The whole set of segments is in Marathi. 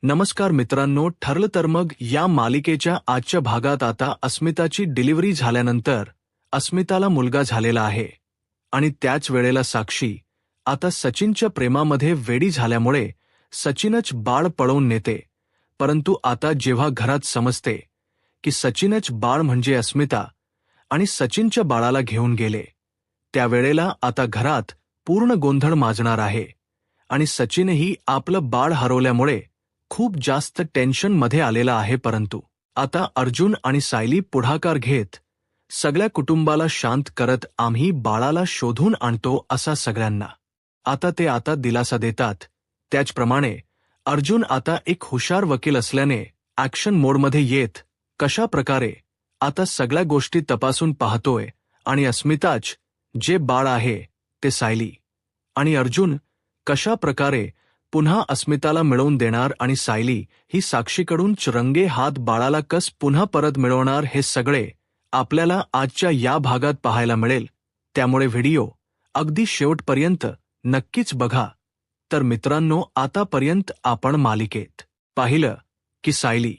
नमस्कार मित्रांनो, ठरलं तर मग या मालिकेच्या आजच्या भागात आता अस्मिताची डिलिव्हरी झाल्यानंतर अस्मिताला मुलगा झालेला आहे आणि त्याच वेळेला साक्षी आता सचिनच्या प्रेमामध्ये वेडी झाल्यामुळे सचिनच बाळ पळवून नेते. परंतु आता जेव्हा घरात समजते की सचिनच बाळ म्हणजे अस्मिता आणि सचिनच्या बाळाला घेऊन गेले, त्यावेळेला आता घरात पूर्ण गोंधळ माजणार आहे आणि सचिनही आपलं बाळ हरवल्यामुळे खूप जास्त टेन्शनमध्ये आलेला आहे. परंतु आता अर्जुन आणि सायली पुढाकार घेत सगळ्या कुटुंबाला शांत करत आम्ही बाळाला शोधून आणतो असा सगळ्यांना आता दिलासा देतात. त्याचप्रमाणे अर्जुन आता एक हुशार वकील असल्याने ॲक्शन मोडमध्ये येत कशा प्रकारे आता सगळ्या गोष्टी तपासून पाहतोय आणि अस्मिताच जे बाळ आहे ते सायली आणि अर्जुन कशा प्रकारे पुन्हा अस्मिताला मिळवून देणार आणि सायली ही साक्षीकडून रंगे हात बाळाला कस पुन्हा परत मिळवणार, हे सगळे आपल्याला आजच्या या भागात पाहायला मिळेल. त्यामुळे व्हिडिओ अगदी शेवटपर्यंत नक्कीच बघा. तर मित्रांनो, आतापर्यंत आपण मालिकेत पाहिलं की सायली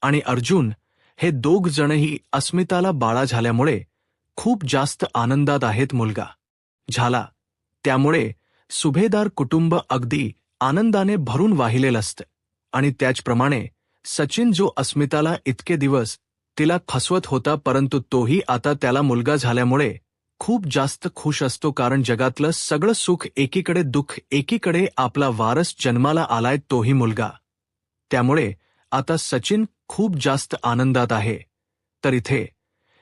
आणि अर्जुन हे दोघ जणही अस्मिताला बाळा झाल्यामुळे खूप जास्त आनंदात आहेत. मुलगा झाला त्यामुळे सुभेदार कुटुंब अगदी आनंदाने भरून वाहिलेलं असतं आणि त्याचप्रमाणे सचिन जो अस्मिताला इतके दिवस तिला फसवत होता, परंतु तोही आता त्याला मुलगा झाल्यामुळे खूप जास्त खुश असतो. कारण जगातलं सगळं सुख एकीकडे, दुःख एकीकडे, आपला वारस जन्माला आलाय तोही मुलगा. त्यामुळे आता सचिन खूप जास्त आनंदात आहे. तर इथे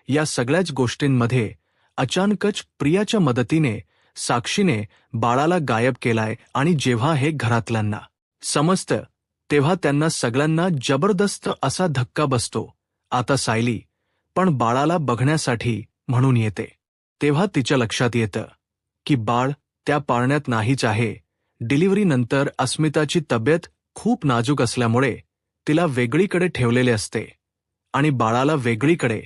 या सगळ्याच गोष्टींमध्ये अचानकच प्रियाच्या मदतीने साक्षीने बाळाला गायब केलाय आणि जेव्हा हे घरातल्यांना समजतं तेव्हा त्यांना सगळ्यांना जबरदस्त असा धक्का बसतो. आता सायली पण बाळाला बघण्यासाठी म्हणून येते. तेव्हा तिच्या लक्षात येतं की बाळ त्या पाळण्यात नाहीच आहे. डिलिव्हरीनंतर अस्मिताची तब्येत खूप नाजूक असल्यामुळे तिला वेगळीकडे ठेवलेले असते आणि बाळाला वेगळीकडे,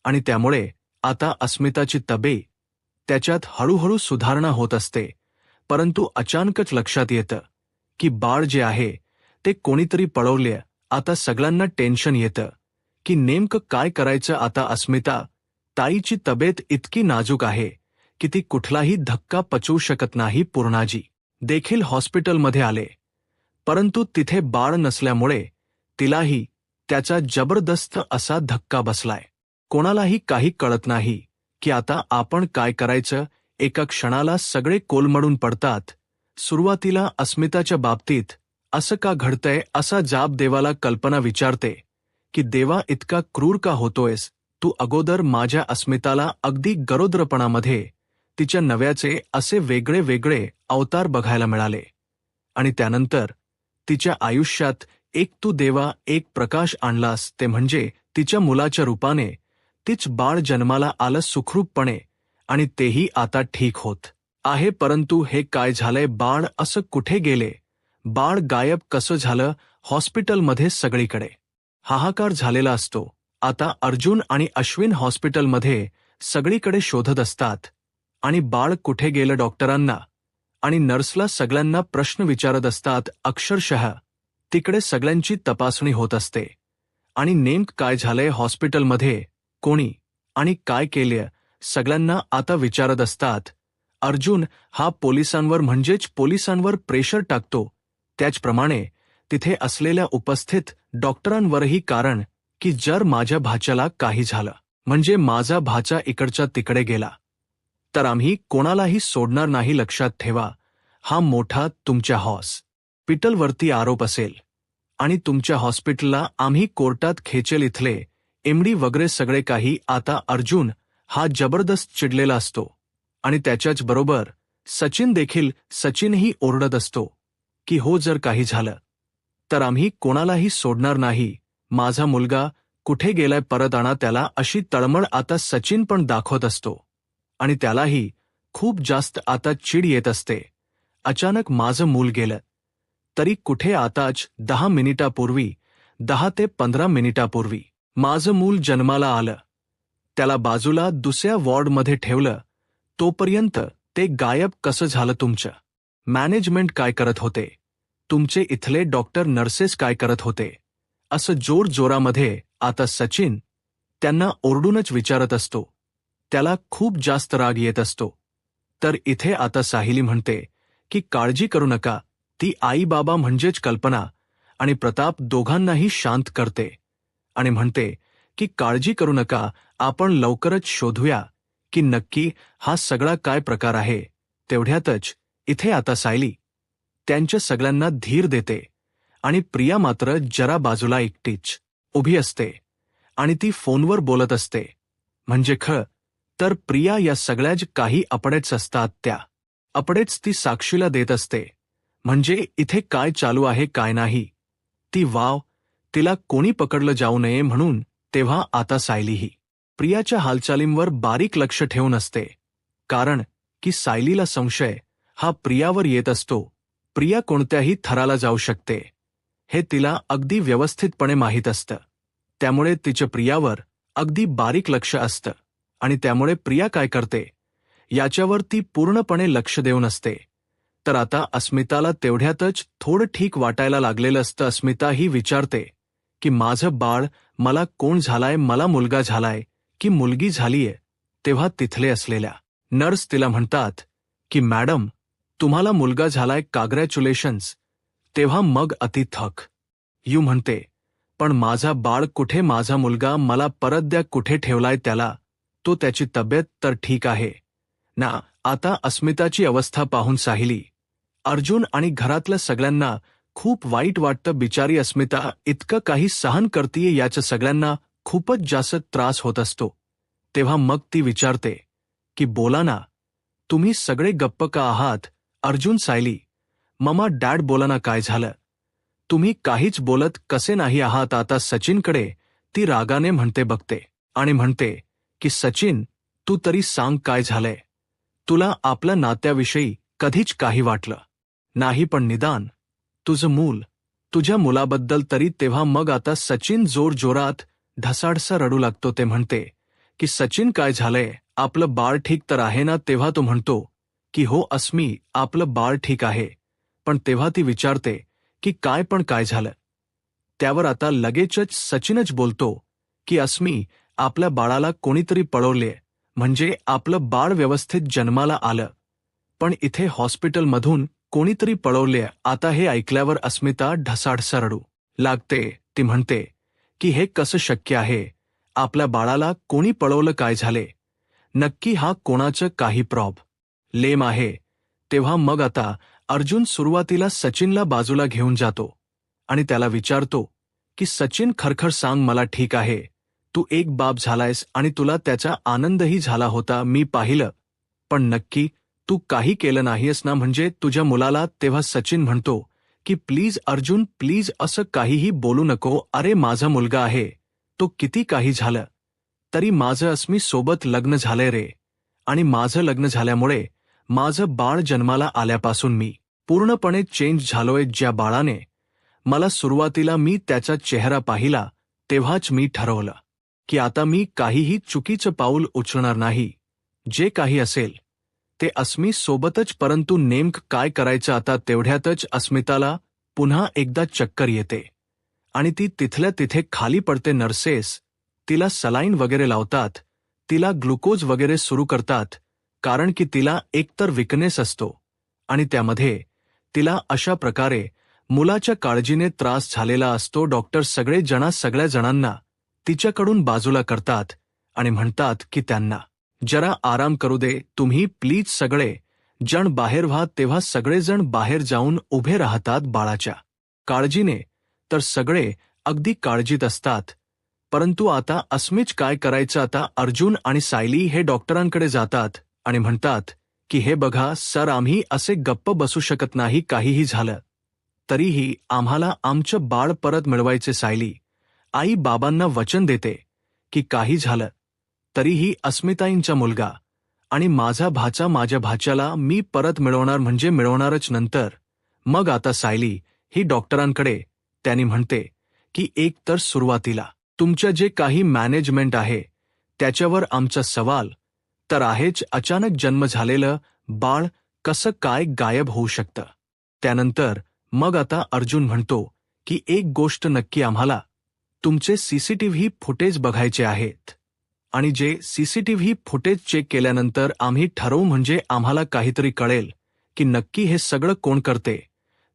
आणि त्यामुळे आता अस्मिताची तब्येत त्याच्यात हळूहळू सुधारणा होत असते. परंतु अचानकच लक्षात येतं की बाळ जे आहे ते कोणीतरी पळवले. आता सगळ्यांना टेन्शन येतं की नेमकं काय करायचं. आता अस्मिता ताईची तब्येत इतकी नाजूक आहे की ती कुठलाही धक्का पचवू शकत नाही. पूर्णाजी देखील हॉस्पिटलमध्ये आले, परंतु तिथे बाळ नसल्यामुळे तिलाही त्याचा जबरदस्त असा धक्का बसलाय. कोणालाही काही कळत नाही की आता आपण काय करायचं. एका क्षणाला सगळे कोलमडून पडतात. सुरुवातीला अस्मिताच्या बाबतीत असं का घडतंय असा जाब देवाला कल्पना विचारते की देवा इतका क्रूर का होतोयस तू. अगोदर माझ्या अस्मिताला अगदी गरोदरपणामध्ये तिच्या नव्याचे असे वेगळे वेगळे अवतार बघायला मिळाले आणि त्यानंतर तिच्या आयुष्यात एक तू देवा एक प्रकाश आणलास, ते म्हणजे तिच्या मुलाच्या रूपाने तीच बाळ जन्माला आलं सुखरूपपणे आणि तेही आता ठीक होत आहे. परंतु हे काय झालंय, बाळ असं कुठे गेले, बाळ गायब कसं झालं. हॉस्पिटलमध्ये सगळीकडे हाहाकार झालेला असतो. आता अर्जुन आणि अश्विन हॉस्पिटलमध्ये सगळीकडे शोधत असतात आणि बाळ कुठे गेलं डॉक्टरांना आणि नर्सला सगळ्यांना प्रश्न विचारत असतात. अक्षरशः तिकडे सगळ्यांची तपासणी होत असते आणि नेमकं काय झालंय हॉस्पिटलमध्ये, कोणी आणि काय केलं, सगळ्यांना आता विचारत असतात. अर्जुन हा पोलिसांवर म्हणजेच पोलिसांवर प्रेशर टाकतो, त्याचप्रमाणे तिथे असलेल्या उपस्थित डॉक्टरांवरही. कारण की जर माझ्या भाच्याला काही झालं म्हणजे माझा भाचा इकडच्या तिकडे गेला तर आम्ही कोणालाही सोडणार नाही. लक्षात ठेवा, हा मोठा तुमच्या हॉस्पिटलवरती आरोप असेल आणि तुमच्या हॉस्पिटलला आम्ही कोर्टात खेचेल. इथले एमडी वगैरे सगळे काही. आता अर्जुन हा जबरदस्त चिडलेला असतो आणि त्याच्याच बरोबर सचिन देखील. सचिनही ओरडत असतो की हो, जर काही झालं तर आम्ही कोणालाही सोडणार नाही. माझा मुलगा कुठे गेलाय, परत आणा त्याला, अशी तळमळ आता सचिन पण दाखवत असतो आणि त्यालाही खूप जास्त आता चिड येत असते. अचानक माझं मूल गेलं तरी कुठे, आताच 10 मिनिटापूर्वी, 10 ते 15 मिनिटापूर्वी माझं मूल जन्माला आलं. त्याला बाजूला दुसऱ्या वॉर्डमध्ये ठेवलं, तोपर्यंत ते गायब कसं झालं. तुमचं मॅनेजमेंट काय करत होते तुमचे इथले डॉक्टर नर्सेस काय करत होते असं जोर जोरामध्ये आता सचिन त्यांना ओरडूनच विचारत असतो. त्याला खूप जास्त राग येत असतो. तर इथे आता साहिली म्हणते की काळजी करू नका, ती आई बाबा म्हणजेच कल्पना आणि प्रताप दोघांनाही शांत करते आणि म्हणते की काळजी करू नका, आपण लवकरच शोधूया की नक्की हा सगळा काय प्रकार आहे. तेवढ्यातच इथे आता सायली त्यांच्या सगळ्यांना धीर देते आणि प्रिया मात्र जरा बाजूला एकटीच उभी असते आणि ती फोनवर बोलत असते. म्हणजे तर प्रिया या सगळ्याच काही अपडेट्स असतात, त्या अपडेट्स ती साक्षीला देत असते. म्हणजे इथे काय चालू आहे काय नाही. ती तिला कोणी पकडलं जाऊ नये म्हणून. तेव्हा आता सायलीही प्रियाच्या हालचालींवर बारीक लक्ष ठेवून असते, कारण की सायलीला संशय हा प्रियावर येत असतो. प्रिया कोणत्याही थराला जाऊ शकते हे तिला अगदी व्यवस्थितपणे माहीत असतं. त्यामुळे तिच्या प्रियावर अगदी बारीक लक्ष असतं आणि त्यामुळे प्रिया काय करते याच्यावर ती पूर्णपणे लक्ष देऊन असते. तर आता अस्मिताला तेवढ्यातच थोडं ठीक वाटायला लागलेलं असतं. अस्मिता ही विचारते की माझं बाळ, मला कोण झालाय, मला मुलगा झालाय की मुलगी झालीये. तेव्हा तिथले असलेल्या नर्स तिला म्हणतात की मॅडम, तुम्हाला मुलगा झालाय, काँग्रॅच्युलेशन्स. तेव्हा मग अति थक यू म्हणते, पण माझा बाळ कुठे, माझा मुलगा मला परत द्या, कुठे ठेवलाय त्याला, तो त्याची तब्येत तर ठीक आहे ना. आता अस्मिताची अवस्था पाहून साहिली, अर्जुन आणि घरातल्या सगळ्यांना खूप वाईट वाटतं. बिचारी अस्मिता इतकं काही सहन करतीये याचं सगळ्यांना खूपच जास्त त्रास होत असतो. तेव्हा मग ती विचारते की बोला ना, तुम्ही सगळे गप्प का आहात. अर्जुन, सायली, ममा, डॅड बोला ना, काय झालं, तुम्ही काहीच बोलत कसे नाही आहात. आता सचिनकडे ती रागाने म्हणते, बघते आणि म्हणते की सचिन, तू तरी सांग काय झालंय. तुला आपल्या नात्याविषयी कधीच काही वाटलं नाही, पण निदान तुझं मूल, तुझ्या मुलाबद्दल तरी. तेव्हा मग आता सचिन जोरजोरात ढसाढसा रडू लागतो. ते म्हणते की सचिन, काय झालंय, आपलं बाळ ठीक तर आहे ना. तेव्हा तो म्हणतो की हो अस्मी, आपलं बाळ ठीक आहे. पण तेव्हा ती विचारते की काय झालं. त्यावर आता लगेचच सचिनच बोलतो की अस्मी, आपल्या बाळाला कोणीतरी पळवले, म्हणजे आपलं बाळ व्यवस्थित जन्माला आलं, पण इथे हॉस्पिटलमधून कोणीतरी पळवले. आता हे ऐकल्यावर अस्मिता ढसाढसा रडू लागते. ती म्हणते की हे कसं शक्य आहे, आपल्या बाळाला कोणी पळवलं, काय झाले नक्की, हा कोणाचं काही प्रॉब्लेम आहे. तेव्हा मग आता अर्जुन सुरुवातीला सचिनला बाजूला घेऊन जातो आणि त्याला विचारतो की सचिन, खरखर सांग मला, ठीक आहे, तू एक बाप झालायस आणि तुला त्याचा आनंदही झाला होता, मी पाहिलं, पण नक्की तू काही केलं नाहीस ना, म्हणजे तुझ्या मुलाला. तेव्हा सचिन म्हणतो की प्लीज अर्जुन, प्लीज असं काहीही बोलू नको. अरे माझा मुलगा आहे, तो किती काही झालं तरी माझं अस्मी सोबत लग्न झालंय रे, आणि माझं लग्न झाल्यामुळे माझं बाळ जन्माला आल्यापासून मी पूर्णपणे चेंज झालोय. ज्या बाळाने मला सुरुवातीला मी त्याचा चेहरा पाहिला तेव्हाच मी ठरवलं की आता मी काहीही चुकीचं पाऊल उचलणार नाही. जे काही असेल ते अस्मी सोबतच. परंतु नेमकं काय करायचं आता. तेवढ्यातच अस्मिताला पुन्हा एकदा चक्कर येते आणि ती तिथल्या तिथे खाली पडते. नर्सेस तिला सलाईन वगैरे लावतात, तिला ग्लुकोज वगैरे सुरू करतात, कारण की तिला एकतर विकनेस असतो आणि त्यामध्ये तिला अशा प्रकारे मुलाच्या काळजीने त्रास झालेला असतो. डॉक्टर सगळ्या जणांना तिच्याकडून बाजूला करतात आणि म्हणतात की त्यांना जरा आराम करू दे, तुम्ही प्लीज सगळे जण बाहेर व्हा. तेव्हा सगळेजण बाहेर जाऊन उभे राहतात बाळाच्या काळजीने. तर सगळे अगदी काळजीत असतात. परंतु आता अस्मीच काय करायचं. आता अर्जुन आणि सायली हे डॉक्टरांकडे जातात आणि म्हणतात की हे बघा सर, आम्ही असे गप्प बसू शकत नाही, काहीही झालं तरीही आम्हाला आमचं बाळ परत मिळवायचे. सायली आई बाबांना वचन देते की काही झालं तरीही अस्मिताईंचा मुलगा आणि माझा भाचा, माझ्या भाच्याला मी परत मिळवणार, म्हणजे मिळवणारच. नंतर मग आता सायली ही डॉक्टरांकडे त्यांनी म्हणते की एक तर सुरुवातीला तुमच्या जे काही मॅनेजमेंट आहे त्याच्यावर आमचा सवाल तर आहेच. अचानक जन्म झालेलं बाळ कसं काय गायब होऊ शकतं. त्यानंतर मग आता अर्जुन म्हणतो की एक गोष्ट नक्की आम्हाला तुमचे सीसीटीव्ही फुटेज बघायचे आहेत आणि जे सीसीटीव्ही फुटेज चेक केल्यानंतर आम्ही ठरवू म्हणजे आम्हाला काहीतरी कळेल की नक्की हे सगळं कोण करते.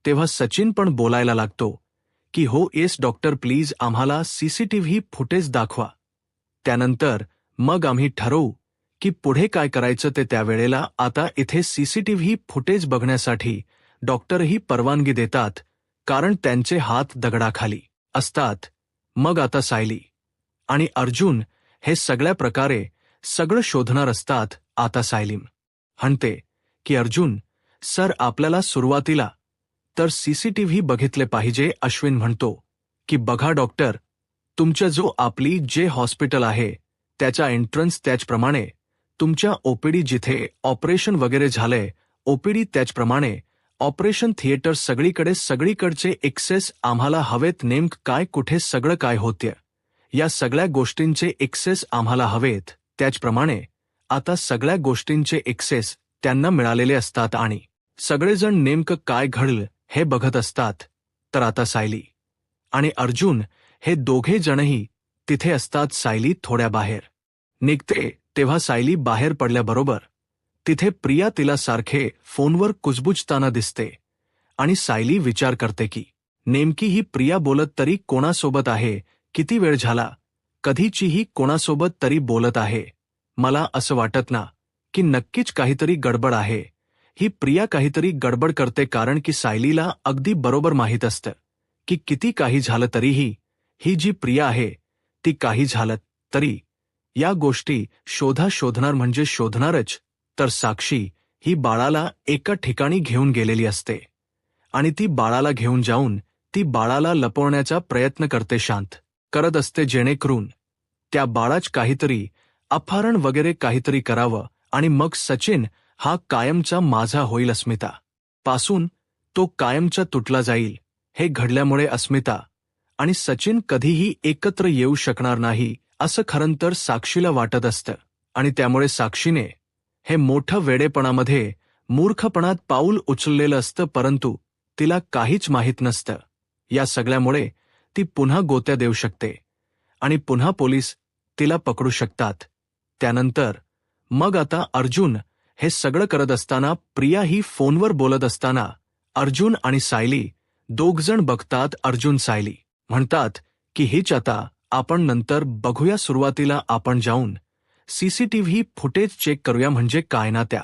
तेव्हा सचिन पण बोलायला लागतो की हो येस डॉक्टर प्लीज आम्हाला सीसीटीव्ही फुटेज दाखवा. त्यानंतर मग आम्ही ठरवू की पुढे काय करायचं ते. त्यावेळेला आता इथे सीसीटीव्ही फुटेज बघण्यासाठी डॉक्टरही परवानगी देतात कारण त्यांचे हात दगडाखाली असतात. मग आता सायली आणि अर्जुन हे सगळ्या प्रकारे सगळं शोधणार असतात. आता सायली म्हणते की अर्जुन सर आपल्याला सुरुवातीला तर सीसीटीव्ही बघितले पाहिजे. अश्विन म्हणतो की बघा डॉक्टर तुमच्या जो आपली जे हॉस्पिटल आहे त्याच्या एंट्रन्स त्याचप्रमाणे तुमच्या ओपीडी जिथे ऑपरेशन वगैरे झालंय ओपीडी त्याचप्रमाणे ऑपरेशन थिएटर सगळीकडचे एक्सेस आम्हाला हवेत. नेमकं काय कुठे सगळं काय होते या सगळ्या गोष्टींचे एक्सेस आम्हाला हवेत. त्याचप्रमाणे आता सगळ्या गोष्टींचे एक्सेस त्यांना मिळालेले असतात आणि सगळेजण नेमकं काय घडलं हे बघत असतात. तर आता सायली आणि अर्जुन हे दोघे जणही तिथे असतात. सायली थोड्या बाहेर निघते तेव्हा सायली बाहेर पडल्याबरोबर तिथे प्रिया तिला सारखे फोनवर कुजबुजताना दिसते आणि सायली विचार करते की नेमकी ही प्रिया बोलत तरी कोणासोबत आहे. किती वेळ झाला कधीचीही कोणासोबत तरी बोलत आहे. मला असं वाटत ना की नक्कीच काहीतरी गडबड आहे. ही प्रिया काहीतरी गडबड करते कारण की सायलीला अगदी बरोबर माहीत असतं की किती काही झालं तरीही ही जी प्रिया आहे ती काही झालं तरी या गोष्टी शोधणार म्हणजे शोधणारच. तर साक्षी ही बाळाला एका ठिकाणी घेऊन गेलेली असते आणि ती बाळाला घेऊन जाऊन ती बाळाला लपवण्याचा प्रयत्न करते. शांत करत असते जेणेकरून त्या बाळाच काहीतरी अपहरण वगैरे काहीतरी करावं आणि मग सचिन हा कायमचा माझा होईल. अस्मिता पासून तो कायमचा तुटला जाईल. हे घडल्यामुळे अस्मिता आणि सचिन कधीही एकत्र येऊ शकणार नाही असं खरं तर साक्षीला वाटत असतं आणि त्यामुळे साक्षीने हे मोठं वेडेपणामध्ये मूर्खपणात पाऊल उचललेलं असतं. परंतु तिला काहीच माहीत नसतं. या सगळ्यामुळे ती पुन्हा गोत्या देऊ शकते आणि पुन्हा पोलीस तिला पकडू शकतात. त्यानंतर मग आता अर्जुन हे सगळं करत असताना प्रिया ही फोनवर बोलत असताना अर्जुन आणि सायली दोघजण बघतात. अर्जुन सायली म्हणतात की हीच आता आपण नंतर बघूया. सुरुवातीला आपण जाऊन सीसीटीव्ही फुटेज चेक करूया म्हणजे काय ना त्या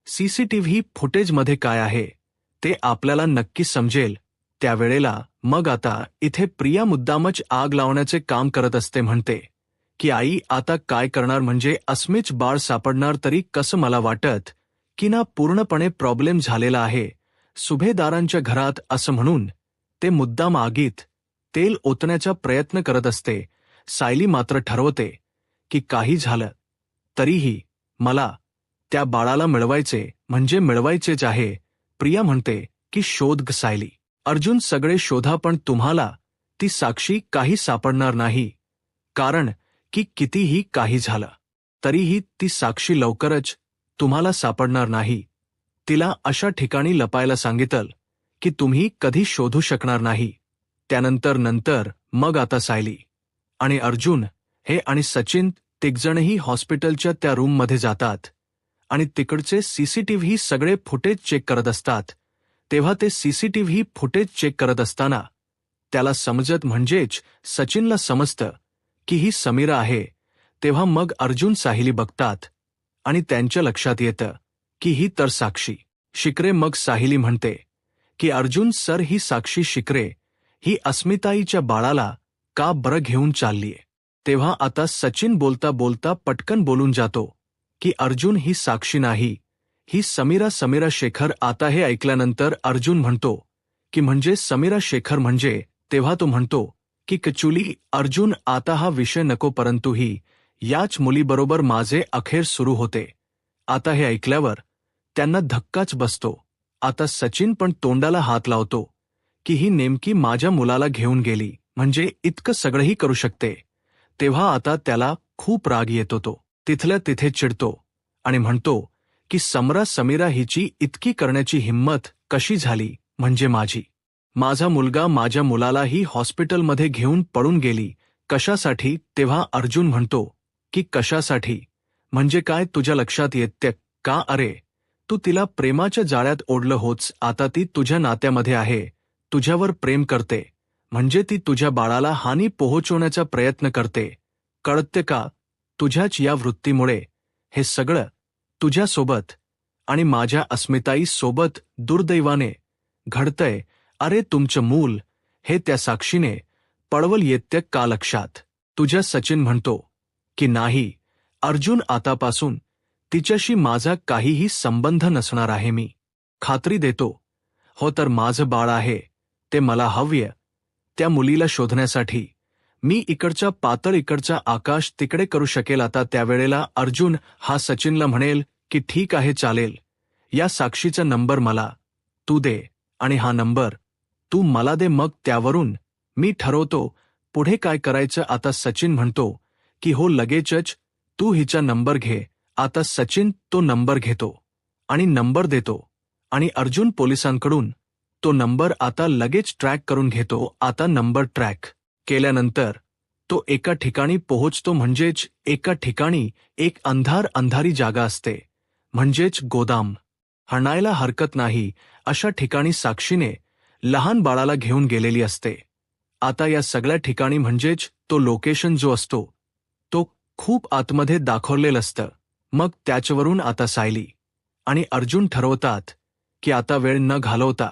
सीसीटीव्ही फुटेजमध्ये काय आहे ते आपल्याला नक्की समजेल. त्यावेळेला मग आता इथे प्रिया मुद्दामच आग लावण्याचे काम करत असते. म्हणते की आई आता काय करणार म्हणजे अस्मिच बाळ सापडणार तरी कसं. मला वाटत की ना पूर्णपणे प्रॉब्लेम झालेला आहे सुभेदारांच्या घरात असं म्हणून ते मुद्दाम आगीत तेल ओतण्याचा प्रयत्न करत असते. सायली मात्र ठरवते की काही झालं तरीही मला त्या बाळाला मिळवायचे म्हणजे मिळवायचेच आहे. प्रिया म्हणते की शोध सायली अर्जुन सगळे शोधा पण तुम्हाला ती साक्षी काही सापडणार नाही कारण की कितीही काही झालं तरीही ती साक्षी लवकरच तुम्हाला सापडणार नाही. तिला अशा ठिकाणी लपायला सांगितलं की तुम्ही कधी शोधू शकणार नाही. त्यानंतर मग आता सायली आणि अर्जुन हे आणि सचिन तिघजणही हॉस्पिटलच्या त्या रूममध्ये जातात आणि तिकडचे सीसीटीव्ही सगळे फुटेज चेक करत असतात. तेव्हा ते सीसीटीव्ही फुटेज चेक करत असताना त्याला समजत म्हणजेच सचिनला समजतं की ही समीरा आहे. तेव्हा मग अर्जुन सायली बघतात आणि त्यांच्या लक्षात येतं की ही तर साक्षी शिकरे. मग सायली म्हणते की अर्जुन सर ही साक्षी शिकरे ही अस्मिताईच्या बाळाला का बरं घेऊन चाललीये. तेव्हा आता सचिन बोलता बोलता पटकन बोलून जातो की अर्जुन ही साक्षी नाही ही समीरा शेखर. आता हे ऐकल्यानंतर अर्जुन म्हणतो की म्हणजे समीरा शेखर म्हणजे. तेव्हा तो म्हणतो की कचुली अर्जुन आता हा विषय नको परंतु ही याच मुलीबरोबर माझे अखेर सुरू होते. आता हे ऐकल्यावर त्यांना धक्काच बसतो. आता सचिन पण तोंडाला हात लावतो की ही नेमकी माझ्या मुलाला घेऊन गेली म्हणजे इतकं सगळंही करू शकते. तेव्हा आता त्याला खूप राग येतो. तो तिथल्या तिथे चिडतो आणि म्हणतो की समीरा हिची इतकी करण्याची हिंमत कशी झाली म्हणजे माझी माझा मुलगा माझ्या मुलालाही हॉस्पिटलमध्ये घेऊन पळून गेली. कशासाठी? तेव्हा अर्जुन म्हणतो की कशासाठी म्हणजे काय तुझ्या लक्षात येते का? अरे तू तिला प्रेमाच्या जाळ्यात ओढलं होच, आता ती तुझ्या नात्यामध्ये आहे, तुझ्यावर प्रेम करते, म्हणजे ती तुझ्या बाळाला हानी पोहोचवण्याचा प्रयत्न करते. कळते का? तुझ्याच या वृत्तीमुळे हे सगळं तुझ्यासोबत आणि माझ्या अस्मिताई सोबत दुर्दैवाने घडतंय. अरे तुमचं मूल हे त्या साक्षीने पळवल येते का लक्षात? तुझ्या सचिन म्हणतो की नाही अर्जुन, आतापासून तिच्याशी माझा काहीही संबंध नसणार आहे. मी खात्री देतो. हो तर माझं बाळ आहे, ते मला हवंय. त्या मुलीला शोधण्यासाठी मी इकडच्या पातळ इकडचा आकाश तिकडे करू शकेल. आता त्यावेळेला अर्जुन हा सचिनला म्हणेल की ठीक आहे चालेल, या साक्षीचा नंबर मला तू दे आणि हा नंबर तू मला दे, मग त्यावरून मी ठरवतो पुढे काय करायचं. आता सचिन म्हणतो की हो लगेचच, तू हिचा नंबर घे. आता सचिन तो नंबर घेतो आणि नंबर देतो आणि अर्जुन पोलिसांकडून तो नंबर आता लगेच ट्रॅक करून घेतो. आता नंबर ट्रॅक केल्यानंतर तो एका ठिकाणी पोहोचतो, म्हणजेच एका ठिकाणी एक अंधारी जागा असते, म्हणजेच गोदाम. हणायला हरकत नाही अशा ठिकाणी साक्षीने लहान बाळाला घेऊन गेलेली असते. आता या सगळ्या ठिकाणी म्हणजेच तो लोकेशन जो असतो तो खूप आतमध्ये दाखवलेलं असतं. मग त्याच्यावरून आता सायली आणि अर्जुन ठरवतात की आता वेळ न घालवता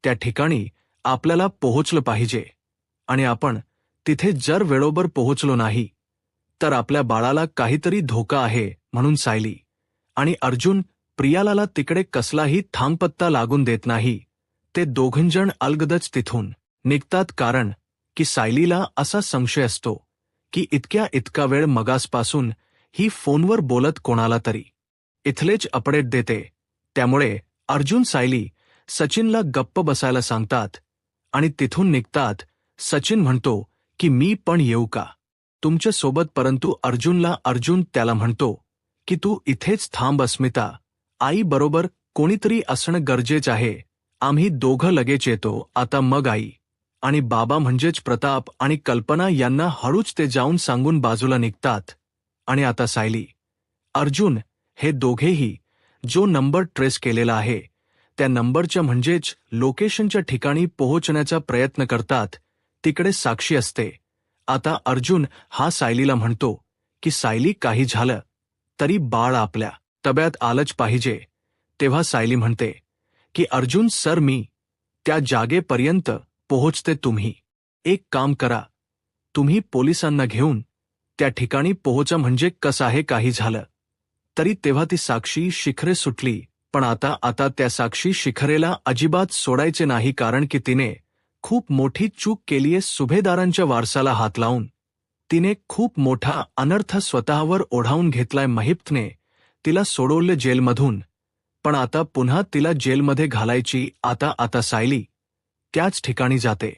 त्या ठिकाणी आपल्याला पोहोचलं पाहिजे आणि आपण तिथे जर वेळोबर पोहोचलो नाही तर आपल्या बाळाला काहीतरी धोका आहे. म्हणून सायली आणि अर्जुन प्रियालाला तिकडे कसलाही थांबपत्ता लागून देत नाही. ते दोघंजण अलगदच तिथून निघतात, कारण की सायलीला असा संशय असतो की इतका वेळ मगासपासून ही फोनवर बोलत कोणाला तरी इथलेच अपडेट देते. त्यामुळे अर्जुन सायली सचिनला गप्प बसायला सांगतात आणि तिथून निघतात. सचिन म्हणतो की मी पण येऊ का तुमच्या सोबत? परंतु अर्जुन त्याला म्हणतो की तू इथेच थांब, अस्मिता आई बरोबर कोणीतरी असणं गरजेचं आहे, आम्ही दोघं लगेच येतो. आता मग आई आणि बाबा म्हणजेच प्रताप आणि कल्पना यांना हळूच ते जाऊन सांगून बाजूला निघतात. आणि आता सायली अर्जुन हे दोघेही जो नंबर ट्रेस केलेला आहे त्या नंबरच्या म्हणजेच लोकेशनच्या ठिकाणी पोहोचण्याचा प्रयत्न करतात. तिकडे साक्षी असते. आता अर्जुन हा सायलीला म्हणतो की सायली काही झालं तरी बाळ आपल्या तब्यात आलंच पाहिजे. तेव्हा सायली म्हणते की अर्जुन सर मी त्या जागेपर्यंत पोहोचते, तुम्ही एक काम करा, तुम्ही पोलिसांना घेऊन त्या ठिकाणी पोहोचा, म्हणजे कसं आहे काही झालं तरी. तेव्हा ती साक्षी शिखरे सुटली, पण आता त्या साक्षी शिखरेला अजिबात सोडायचे नाही, कारण की तिने खूप मोठी चूक केलीये. सुभेदारांच्या वारसाला हात लावून तिने खूप मोठा अनर्थ स्वतःवर ओढावून घेतलाय. महिप्तने तिला सोडवलं जेलमधून, पण आता पुन्हा तिला जेलमध्ये घालायची. आता सायली त्याच ठिकाणी जाते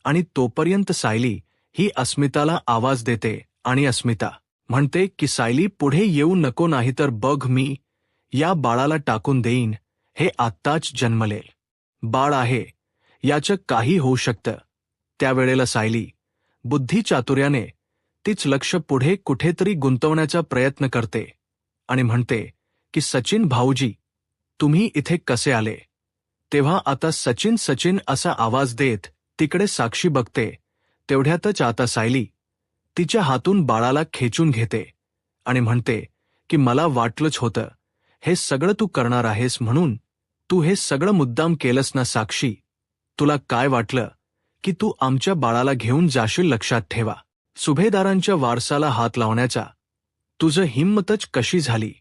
आणि तोपर्यंत सायली ही अस्मिताला आवाज देते आणि अस्मिता म्हणते की सायली पुढे येऊ नको, नाहीतर बघ मी या बाळाला टाकून देईन. हे आत्ताच जन्मलेल बाळ आहे, याचं काही होऊ शकतं. त्यावेळेला सायली बुद्धिचातुर्याने तीच लक्ष पुढे कुठेतरी गुंतवण्याचा प्रयत्न करते आणि म्हणते की सचिन भाऊजी तुम्ही इथे कसे आले? तेव्हा आता सचिन असा आवाज देत तिकडे साक्षी बघते. तेवढ्यातच आता सायली तिच्या हातून बाळाला खेचून घेते आणि म्हणते की मला वाटलंच होतं हे सगळं तू करणार आहेस, म्हणून तू हे सगळं मुद्दाम केलंस ना साक्षी? तुला काय वाटलं की तू आमच्या बाळाला घेऊन जाशील? लक्षात ठेवा, सुभेदारांच्या वारसाला हात लावण्याचा तुझं हिंमतच कशी झाली?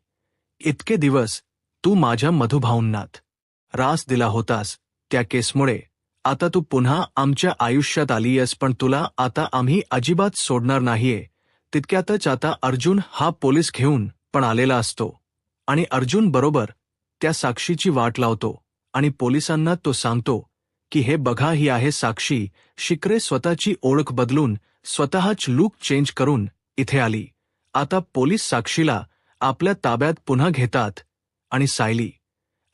इतके दिवस तू माझ्या मधुभाऊंनात रास दिला होतास, त्या केसमुळे आता तू पुन्हा आमच्या आयुष्यात आलीयस, पण तुला आता आम्ही अजिबात सोडणार नाहीये. तितक्यातच आता अर्जुन हा पोलीस घेऊन पण आलेला असतो आणि अर्जुन बरोबर त्या साक्षीची वाट लावतो आणि पोलिसांना तो सांगतो की हे बघा, ही आहे साक्षी शिखरे, स्वतःची ओळख बदलून स्वतःच लूक चेंज करून इथे आली. आता पोलीस साक्षीला आपल्या ताब्यात पुन्हा घेतात आणि सायली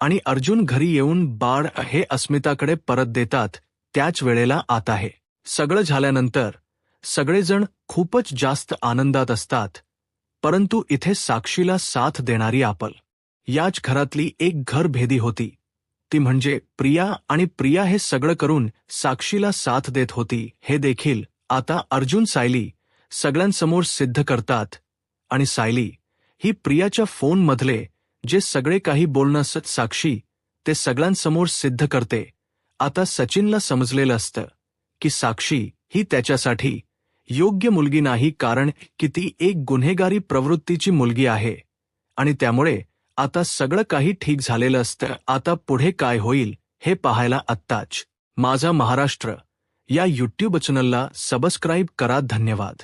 आणि अर्जुन घरी येऊन बाळ हे अस्मिताकडे परत देतात. त्याच वेळेला आत आहे. सगळं झाल्यानंतर सगळेजण खूपच जास्त आनंदात असतात, परंतु इथे साक्षीला साथ देणारी आपल याच घरातली एक घरभेदी होती. ती म्हणजे प्रिया, आणि प्रिया हे सगळं करून साक्षीला साथ देत होती हे देखील आता अर्जुन सायली सगळ्यांसमोर सिद्ध करतात. आणि सायली ही प्रियाच्या फोनमधले जे सगळे काही बोलणं साक्षी ते सगळ्यांसमोर सिद्ध करते. आता सचिनला समजलेलं असतं की साक्षी ही त्याच्यासाठी योग्य मुलगी नाही, कारण की ती एक गुन्हेगारी प्रवृत्तीची मुलगी आहे. आणि त्यामुळे आता सगळं काही ठीक झालेलं असतं. आता पुढे काय होईल हे पाहायला आत्ताच माझा महाराष्ट्र या यूट्यूब चॅनलला सबस्क्राईब करा. धन्यवाद.